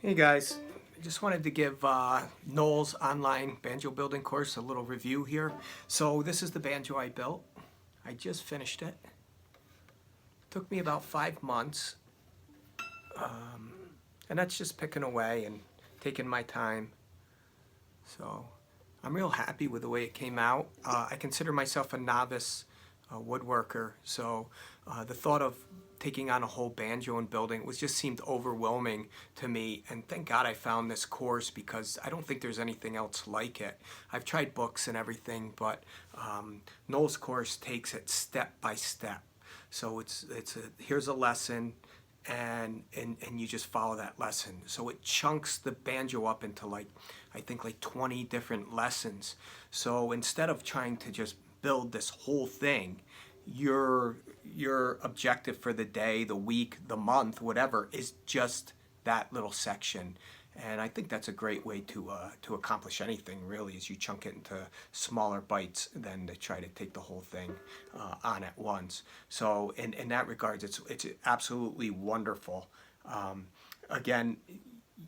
Hey guys, I just wanted to give Noel's online banjo building course a little review here. So this is the banjo I built. I just finished it. Took me about 5 months, and that's just picking away and taking my time. So I'm real happy with the way it came out. I consider myself a novice woodworker, so the thought of taking on a whole banjo and building was just seemed overwhelming to me, and thank God I found this course because I don't think there's anything else like it. I've tried books and everything, but Noel's course takes it step by step. So here's a lesson, and you just follow that lesson. So it chunks the banjo up into I think like 20 different lessons. So instead of trying to just build this whole thing, your objective for the day, the week, the month, whatever, is just that little section. And I think that's a great way to accomplish anything, really, is you chunk it into smaller bites than to try to take the whole thing on at once. So in that regards, it's absolutely wonderful. Again,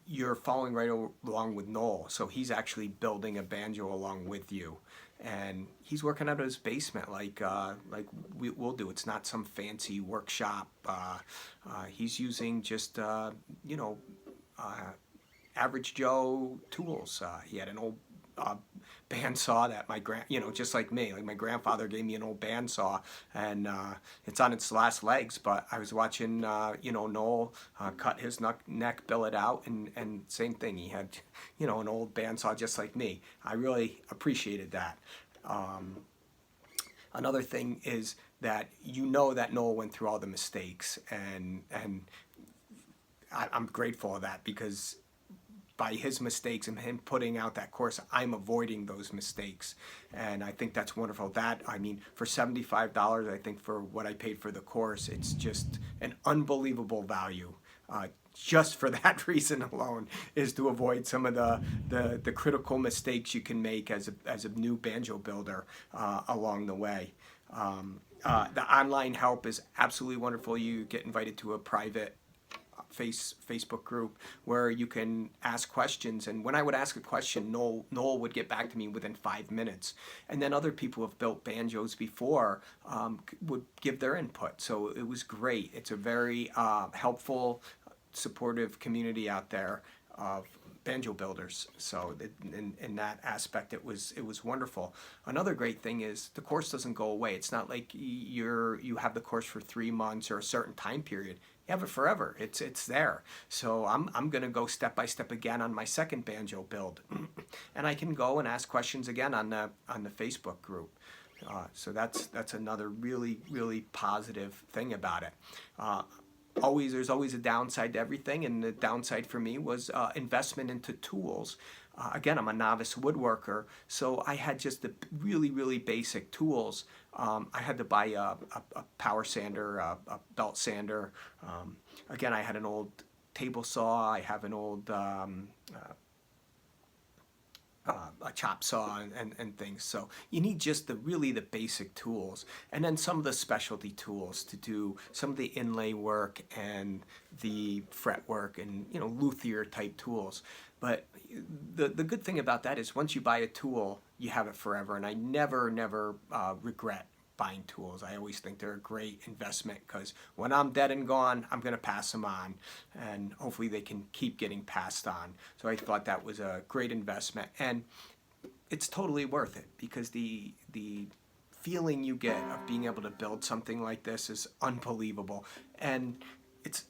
you're following right along with Noel, so he's actually building a banjo along with you, and he's working out of his basement like we'll do. It's not some fancy workshop. He's using just average Joe tools. He had an old bandsaw that just like me, like my grandfather gave me an old bandsaw, and it's on its last legs. But I was watching, Noel cut his neck, bill it out, and same thing. He had, an old bandsaw just like me. I really appreciated that. Another thing is that that Noel went through all the mistakes, and I'm grateful of that because by his mistakes and him putting out that course, I'm avoiding those mistakes. And I think that's wonderful. For $75, I think for what I paid for the course, it's just an unbelievable value. Just for that reason alone, is to avoid some of the critical mistakes you can make as a new banjo builder along the way. The online help is absolutely wonderful. You get invited to a private Facebook group where you can ask questions, and when I would ask a question, Noel would get back to me within 5 minutes, and then other people who have built banjos before would give their input. So it was great. It's a very helpful, supportive community out there of banjo builders. So in that aspect, it was wonderful. Another great thing is the course doesn't go away. It's not like you have the course for 3 months or a certain time period. You have it forever. It's there. So I'm gonna go step by step again on my second banjo build, and I can go and ask questions again on the Facebook group. So that's another really positive thing about it. There's always a downside to everything, and the downside for me was investment into tools. Again, I'm a novice woodworker, so I had just the really basic tools. I had to buy a power sander, a belt sander. Again, I had an old table saw. I have an old a chop saw and things. So you need just the basic tools, and then some of the specialty tools to do some of the inlay work and the fret work and luthier type tools. But the good thing about that is once you buy a tool, you have it forever, and I never regret buying tools. I always think they're a great investment because when I'm dead and gone, I'm going to pass them on, and hopefully they can keep getting passed on. So I thought that was a great investment, and it's totally worth it because the feeling you get of being able to build something like this is unbelievable. And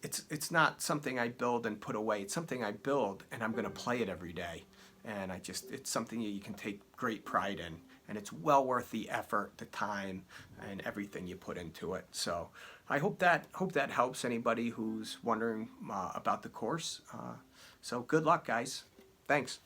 it's not something I build and put away. It's something I build and I'm going to play it every day. And it's something that you can take great pride in, and it's well worth the effort, the time, and everything you put into it. So I hope that helps anybody who's wondering about the course. So good luck, guys. Thanks.